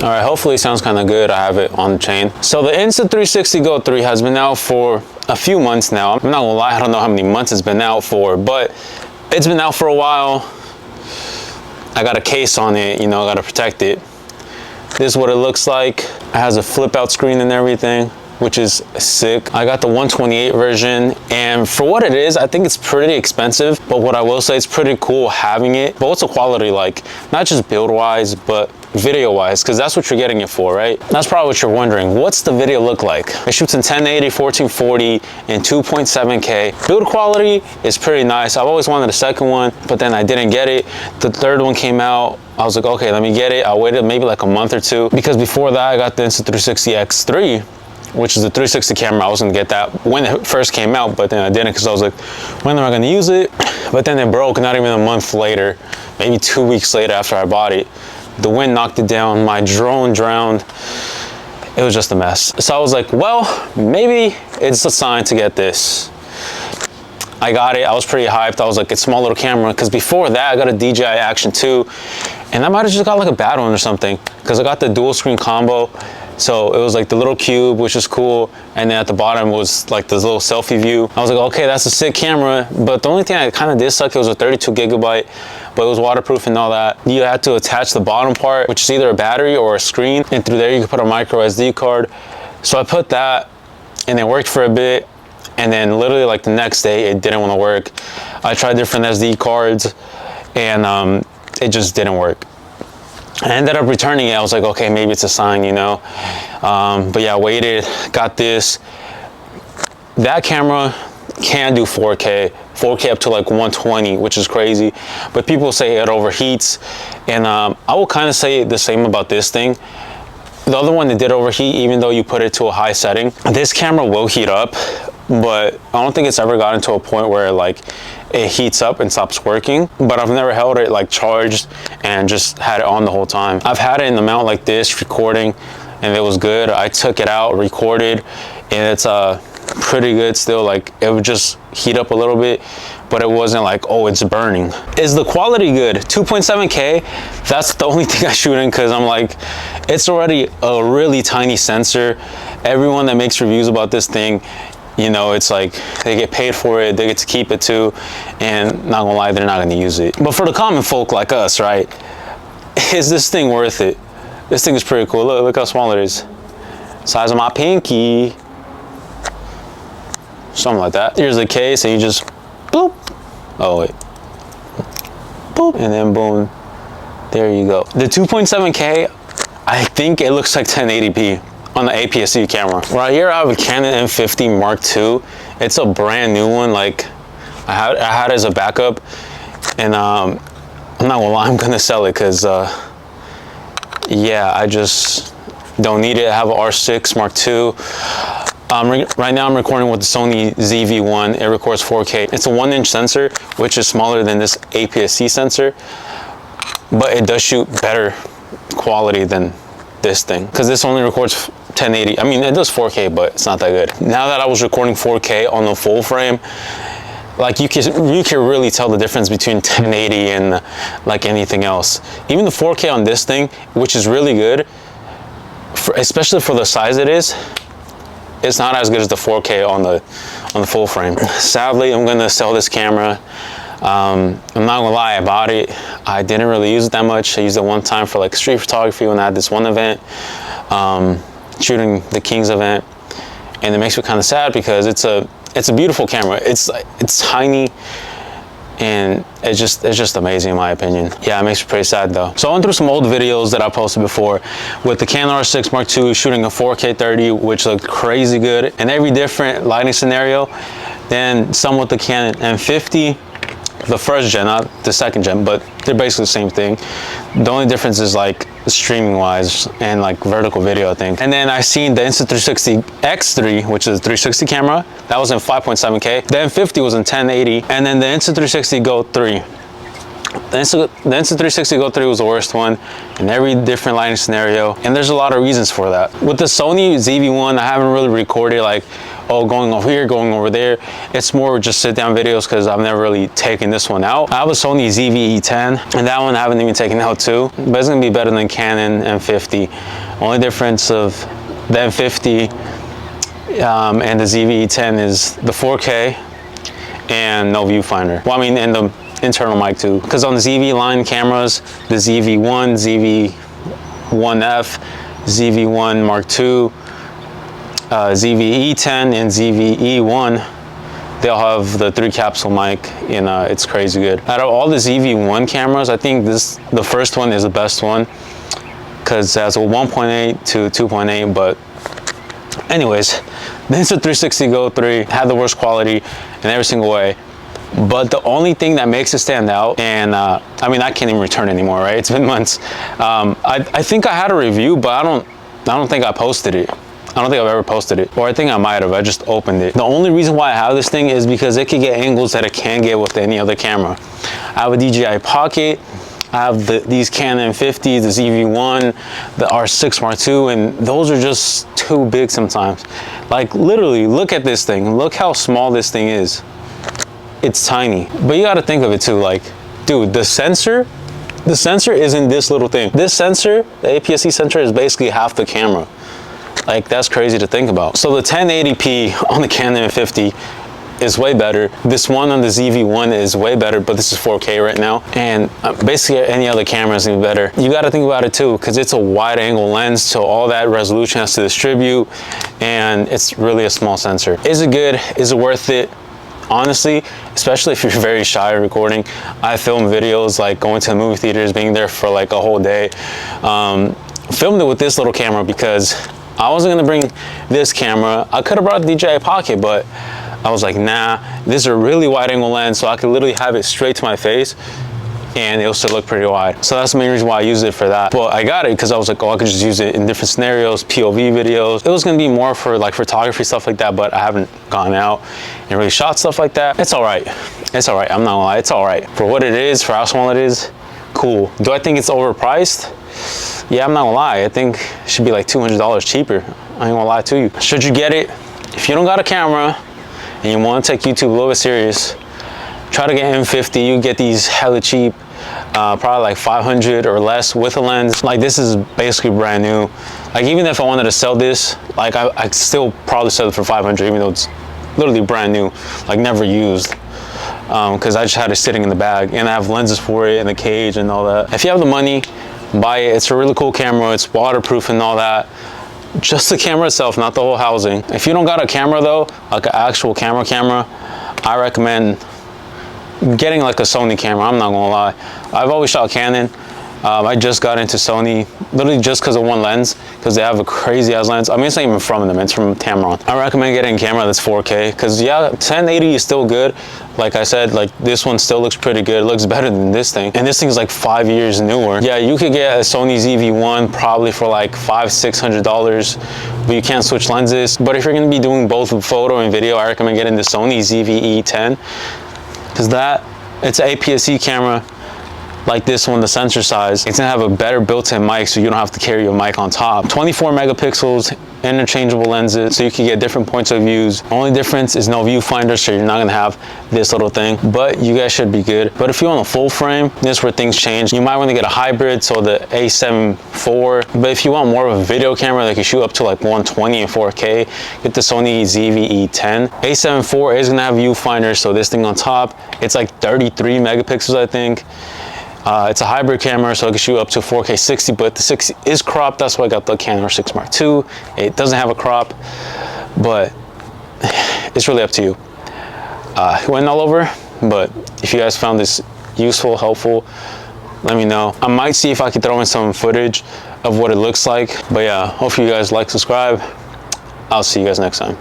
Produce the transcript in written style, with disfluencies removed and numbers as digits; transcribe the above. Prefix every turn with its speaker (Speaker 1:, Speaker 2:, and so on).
Speaker 1: All right, hopefully it sounds kind of good. I have it on the chain. So the Insta360 Go 3 has been out for a few months now. I'm not gonna lie, I don't know how many months it's been out for, but it's been out for a while. I got a case on it, you know, I gotta protect it. This is what it looks like. It has a flip out screen and everything, which is sick. I got the 128 version, and for what it is, I think it's pretty expensive, but what I will say, it's pretty cool having it. But what's the quality like? Not just build wise, but video wise, because that's what you're getting it for, right? That's probably what you're wondering. What's the video look like? It shoots in 1080, 1440, and 2.7K. Build quality is pretty nice. I've always wanted a second one, but then I didn't get it. The third one came out. I was like, okay, let me get it. I waited maybe like a month or two, because before that, I got the Insta360 X3, which is the 360 camera. I was gonna get that when it first came out, but then I didn't, because I was like, when am I gonna use it? But then it broke not even a month later, maybe 2 weeks later after I bought it. The wind knocked it down, my drone drowned. It was just a mess. So I was like, well, maybe it's a sign to get this. I got it, I was pretty hyped. I was like, it's a small little camera, because before that, I got a DJI Action 2, and I might've just got like a bad one or something, because I got the dual screen combo. So it was like the little cube, which is cool, and then at the bottom was like this little selfie view. I was like, okay, that's a sick camera, but the only thing I kind of did suck, it was a 32 gigabyte, but it was waterproof and all that. You had to attach the bottom part, which is either a battery or a screen, and through there you could put a micro SD card. So I put that, and it worked for a bit, and then literally like the next day, it didn't want to work. I tried different SD cards, and it just didn't work. I ended up returning it. I was like, okay, maybe it's a sign, you know. But yeah, I waited, got this. That camera can do 4K up to like 120, which is crazy. But people say it overheats, and I will kind of say the same about this thing. The other one that did overheat, even though you put it to a high setting. This camera will heat up, but I don't think it's ever gotten to a point where like it heats up and stops working. But I've never held it like charged and just had it on the whole time. I've had it in the mount like this, recording, and it was good. I took it out, recorded, and it's pretty good still. Like it would just heat up a little bit, but it wasn't like, oh, it's burning. Is the quality good? 2.7K, that's the only thing I shoot in, because I'm like, it's already a really tiny sensor. Everyone that makes reviews about this thing, you know, it's like they get paid for it, they get to keep it too, and not gonna lie, they're not gonna use it. But for the common folk like us, right, is this thing worth it? This thing is pretty cool. Look how small it is. Size of my pinky. Something like that. Here's the case, and you just boop. Oh wait. Boop, and then boom. There you go. The 2.7K, I think it looks like 1080p on the APS-C camera. Right here I have a Canon M50 Mark II. It's a brand new one. Like I had it as a backup, and I'm not gonna lie, I'm gonna sell it, because yeah, I just don't need it. I have an R6 Mark II. Right now I'm recording with the Sony ZV-1. It records 4K. It's a 1-inch sensor, which is smaller than this APS-C sensor, but it does shoot better quality than this thing, because this only records 1080. I mean, it does 4K, but it's not that good. Now that I was recording 4K on the full frame, like you can really tell the difference between 1080 and like anything else. Even the 4K on this thing, which is really good, especially for the size it is, it's not as good as the 4K on the full frame. Sadly, I'm gonna sell this camera. I'm not gonna lie, I bought it. I didn't really use it that much. I used it one time for like street photography when I had this one event, shooting the Kings event, and it makes me kind of sad, because it's a beautiful camera. It's tiny, and it's just amazing in my opinion. Yeah, it makes me pretty sad though. So I went through some old videos that I posted before with the Canon R6 Mark II shooting a 4K 30, which looked crazy good in every different lighting scenario. Then some with the Canon M50, the first gen, not the second gen, but they're basically the same thing. The only difference is like streaming wise and like vertical video, I think. And then I seen the Insta360 X3, which is a 360 camera. That was in 5.7K. The M50 was in 1080. And then the Insta360 Go 3 The Insta360 Go 3 was the worst one in every different lighting scenario, and there's a lot of reasons for that. With the Sony ZV-1, I haven't really recorded like, oh, going over here, going over there. It's more just sit down videos because I've never really taken this one out. I have a Sony ZV-E10, and that one I haven't even taken out too, but it's gonna be better than Canon M50. Only difference of the M50 and the ZV-E10 is the 4K and no viewfinder. Well, I mean, and the internal mic too, because on the ZV line cameras, the ZV-1, ZV-1F, ZV-1 Mark II, ZV-E10 and ZV-E1, they all have the 3 capsule mic, and it's crazy good. Out of all the ZV-1 cameras, I think the first one is the best one because it has a 1.8 to 2.8, but anyways, the Insta360 Go 3 had the worst quality in every single way. But the only thing that makes it stand out, and I mean, I can't even return anymore, right? It's been months. I think I had a review, but I don't think I posted it. I don't think I've ever posted it, or I think I might have. I just opened it. The only reason why I have this thing is because it can get angles that it can't get with any other camera. I have a DJI Pocket. I have these Canon 50, the ZV-1, the R6 Mark II, and those are just too big sometimes. Like literally, look at this thing. Look how small this thing is. It's tiny. But you gotta think of it too, like, dude, the sensor isn't this little thing. This sensor, the APS-C sensor, is basically half the camera. Like, that's crazy to think about. So the 1080p on the Canon 50 is way better. This one on the ZV-1 is way better, but this is 4K right now. And basically any other camera is even better. You gotta think about it too, because it's a wide angle lens, so all that resolution has to distribute, and it's really a small sensor. Is it good? Is it worth it? Honestly, especially if you're very shy recording. I film videos like going to the movie theaters, being there for like a whole day. Filmed it with this little camera because I wasn't gonna bring this camera. I could have brought the DJI Pocket, but I was like, nah, this is a really wide angle lens, so I could literally have it straight to my face and it'll still look pretty wide. So that's the main reason why I use it for that. But I got it because I was like, oh, I could just use it in different scenarios, POV videos. It was gonna be more for like photography, stuff like that, but I haven't gone out and really shot stuff like that. It's all right. It's all right, I'm not gonna lie, it's all right. For what it is, for how small it is, cool. Do I think it's overpriced? Yeah, I'm not gonna lie, I think it should be like $200 cheaper. I ain't gonna lie to you. Should you get it? If you don't got a camera and you wanna take YouTube a little bit serious, try to get M50. You get these hella cheap, probably like 500 or less with a lens. Like this is basically brand new. Like even if I wanted to sell this, like I still probably sell it for 500, even though it's literally brand new, like never used. Because I just had it sitting in the bag, and I have lenses for it and the cage and all that. If you have the money, buy it. It's a really cool camera. It's waterproof and all that. Just the camera itself, not the whole housing. If you don't got a camera though, like an actual camera, I recommend getting like a Sony camera. I'm not gonna lie, I've always shot Canon. I just got into Sony literally just because of one lens, because they have a crazy ass lens. I mean, it's not even from them, it's from Tamron. I recommend getting a camera that's 4K because yeah, 1080 is still good. Like I said, like this one still looks pretty good. It looks better than this thing, and this thing is like 5 years newer. Yeah, you could get a Sony ZV-1 probably for like $500–600, but you can't switch lenses. But if you're gonna be doing both photo and video, I recommend getting the Sony ZV-E10, because it's an APS-C camera like this one, the sensor size. It's gonna have a better built-in mic, so you don't have to carry your mic on top. 24 megapixels, interchangeable lenses, so you can get different points of views. Only difference is no viewfinder, so you're not gonna have this little thing, but you guys should be good. But if you want a full frame, this is where things change. You might want to get a hybrid, so the A7 IV. But if you want more of a video camera that can shoot up to like 120 and 4K, get the Sony ZV-E10. A7 IV is gonna have viewfinder, so this thing on top, it's like 33 megapixels, I think. It's a hybrid camera, so it can shoot up to 4K 60, but the 60 is cropped. That's why I got the Canon R6 Mark II. It doesn't have a crop, but it's really up to you. It went all over, but if you guys found this useful, helpful, let me know. I might see if I can throw in some footage of what it looks like. But yeah, hopefully you guys like, subscribe. I'll see you guys next time.